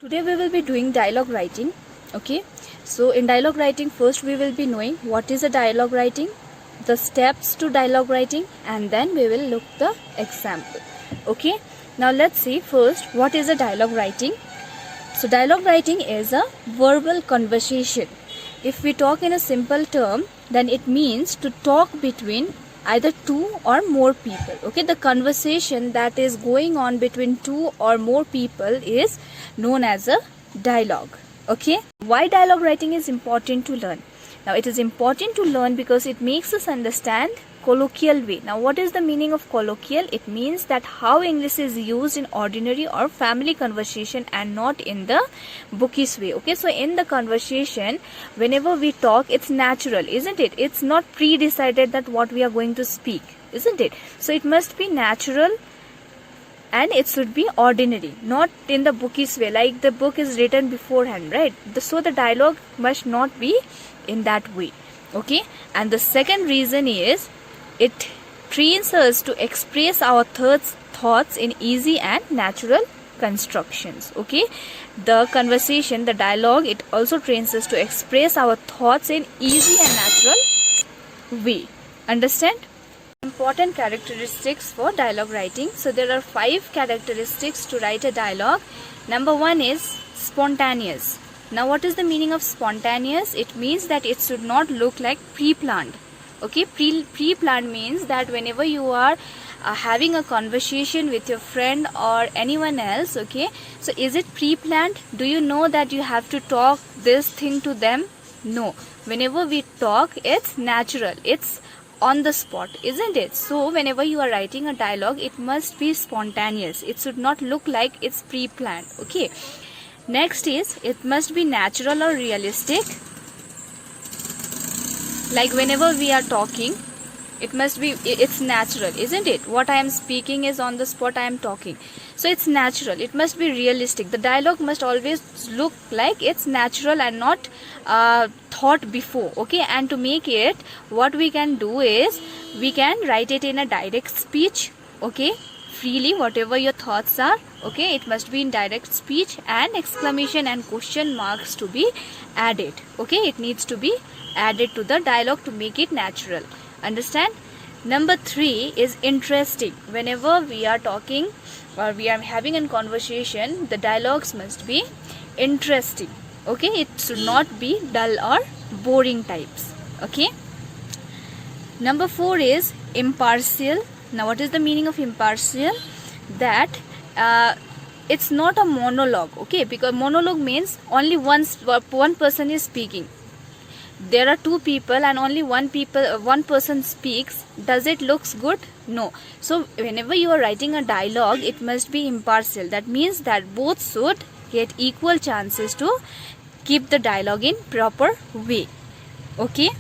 Today we will be doing dialogue writing. Okay, so in dialogue writing, first we will be knowing what is a dialogue writing, the steps to dialogue writing, and then we will look the example. Okay, now let's see first what is a dialogue writing. So dialogue writing is a verbal conversation. If we talk in a simple term, then it means to talk between either two or more people. Okay, the conversation that is going on between two or more people is known as a dialogue. Okay, why dialogue writing is important to learn? Now it is important to learn because it makes us understand colloquial way. Now what is the meaning of colloquial? It means that how English is used in ordinary or family conversation and not in the bookish way. Okay, so in the conversation, whenever we talk, it's natural, isn't it? It's not pre-decided that what we are going to speak, isn't it? So it must be natural and it should be ordinary, not in the bookish way, like the book is written beforehand, right? So the dialogue must not be in that way. Okay, and the second reason is it trains us to express our thoughts in easy and natural constructions. Okay, the conversation, the dialogue, it also trains us to express our thoughts in easy and natural way. Understand? Important characteristics for dialogue writing. So there are 5 characteristics to write a dialogue. Number 1 is spontaneous. Now what is the meaning of spontaneous? It means that it should not look like pre-planned. Okay, pre-planned means that whenever you are having a conversation with your friend or anyone else, okay, so is it pre-planned? Do you know that you have to talk this thing to them? No, whenever we talk, it's natural, it's on the spot, isn't it? So whenever you are writing a dialogue, it must be spontaneous. It should not look like it's pre-planned. Okay, next is it must be natural or realistic. Like whenever we are talking, it must be, it's natural, isn't it? What I am speaking is on the spot I am talking, so it's natural. It must be realistic. The dialogue must always look like it's natural and not thought before. Okay, and to make it, what we can do is we can write it in a direct speech. Okay, freely, whatever your thoughts are. Okay, it must be in direct speech, and exclamation and question marks to be added. Okay, it needs to be added to the dialogue to make it natural. Understand? Number 3 is interesting. Whenever we are talking or we are having a conversation, the dialogues must be interesting. Okay, it should not be dull or boring types. Okay, number 4 is impartial. Now what is the meaning of impartial? That it's not a monologue. Okay, because monologue means only one person is speaking. There are 2 people and only one person speaks. Does it looks good? No. So whenever you are writing a dialogue, it must be impartial. That means that both should get equal chances to keep the dialogue in proper way. Okay,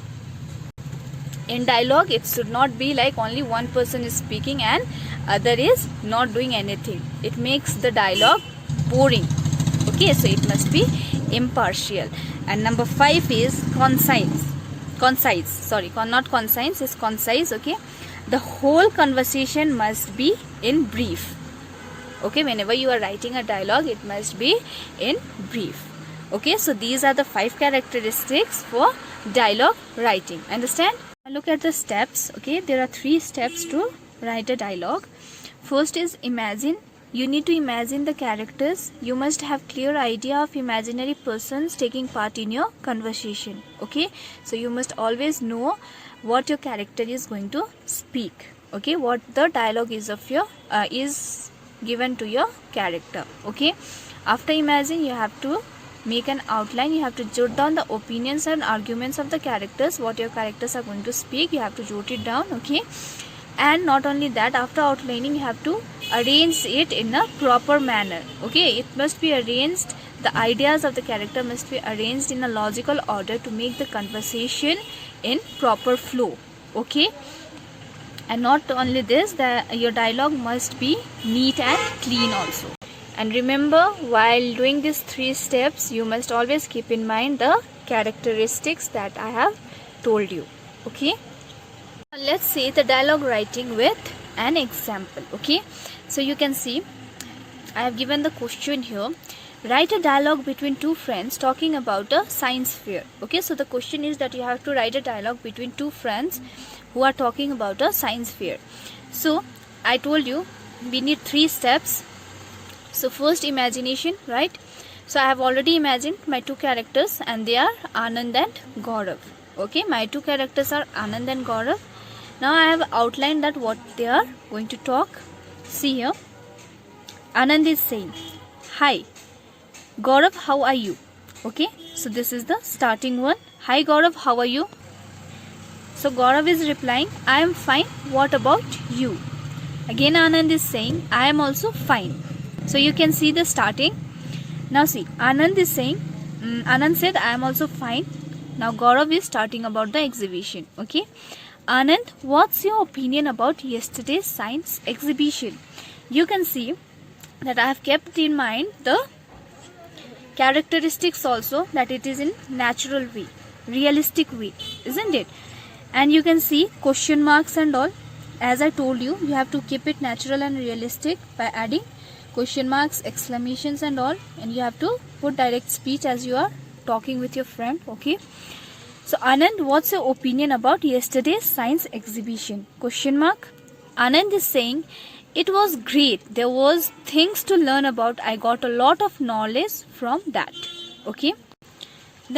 in dialogue it should not be like only one person is speaking and other is not doing anything. It makes the dialogue boring. Okay, so it must be impartial. And number 5 is concise. Sorry, not conscience, is concise. Okay, the whole conversation must be in brief. Okay, whenever you are writing a dialogue, it must be in brief. Okay, so these are the 5 characteristics for dialogue writing. Understand? Look at the steps. Okay, there are 3 steps to write a dialogue. First is imagine. You need to imagine the characters. You must have clear idea of imaginary persons taking part in your conversation. Okay, so you must always know what your character is going to speak. Okay, what the dialogue is of your is given to your character. Okay, after imagine, you have to make an outline. You have to jot down the opinions and arguments of the characters. What your characters are going to speak, you have to jot it down. Okay, and not only that, after outlining, you have to arrange it in a proper manner. Okay, it must be arranged, the ideas of the character must be arranged in a logical order to make the conversation in proper flow. Okay, and not only this, your dialogue must be neat and clean also. And remember, while doing these 3 steps, you must always keep in mind the characteristics that I have told you. Okay, let's see the dialogue writing with an example. Okay, so you can see I have given the question here. write a dialogue between two friends talking about a science fair. Okay, so the question is that you have to write a dialogue between two friends who are talking about a science fair. So I told you we need 3 steps. So first, imagination, right? So I have already imagined my 2 characters and they are Anand and Gaurav. Okay, my 2 characters are Anand and Gaurav. Now I have outlined that what they are going to talk. See here, Anand is saying, "Hi Gaurav, how are you?" Okay, so this is the starting one. "Hi Gaurav, how are you?" So Gaurav is replying, "I am fine. What about you?" Again Anand is saying, "I am also fine." So you can see the starting. Now see, Anand is saying, Anand said, "I am also fine." Now Gaurav is starting about the exhibition. Okay, Anand, what's your opinion about yesterday's science exhibition? You can see that I have kept in mind the characteristics also, that it is in natural way, realistic way, isn't it? And you can see question marks and all. As I told you, you have to keep it natural and realistic by adding question marks, exclamations and all, and you have to put direct speech as you are talking with your friend. Okay, so Anand, what's your opinion about yesterday's science exhibition? Question mark. Anand is saying, "It was great. There was things to learn about. I got a lot of knowledge from that." Okay.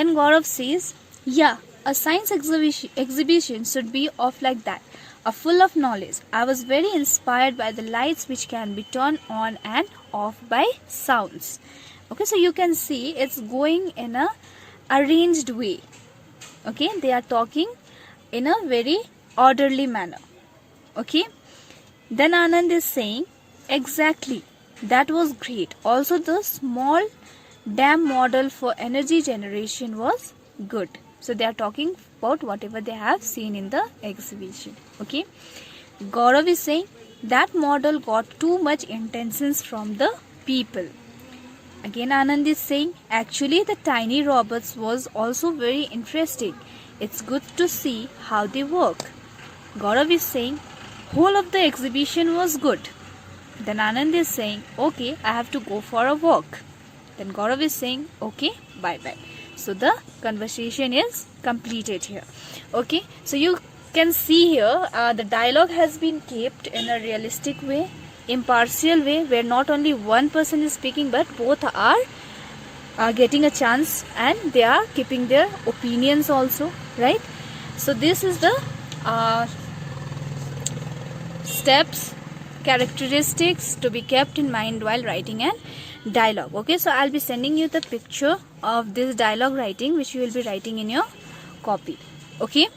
Then Gaurav says, "Yeah, a science exhibition should be off like that, full of knowledge. I was very inspired by the lights which can be turned on and off by sounds." Okay, so you can see it's going in a arranged way. Okay, they are talking in a very orderly manner. Okay, then Anand is saying, "Exactly, that was great. Also the small dam model for energy generation was good." So they are talking about whatever they have seen in the exhibition. Okay, Gaurav is saying, "That model got too much intentions from the people." Again Anand is saying, "Actually the tiny robots was also very interesting. It's good to see how they work." Gaurav is saying, "Whole of the exhibition was good." Then Anand is saying, "Okay, I have to go for a walk." Then Gaurav is saying, "Okay, bye bye." So the conversation is completed here. Okay, so you can see here the dialogue has been kept in a realistic way, impartial way, where not only one person is speaking but both are getting a chance and they are keeping their opinions also, right? So this is the steps, characteristics to be kept in mind while writing an dialogue. Okay, so I'll be sending you the picture of this dialogue writing which you will be writing in your copy. Okay.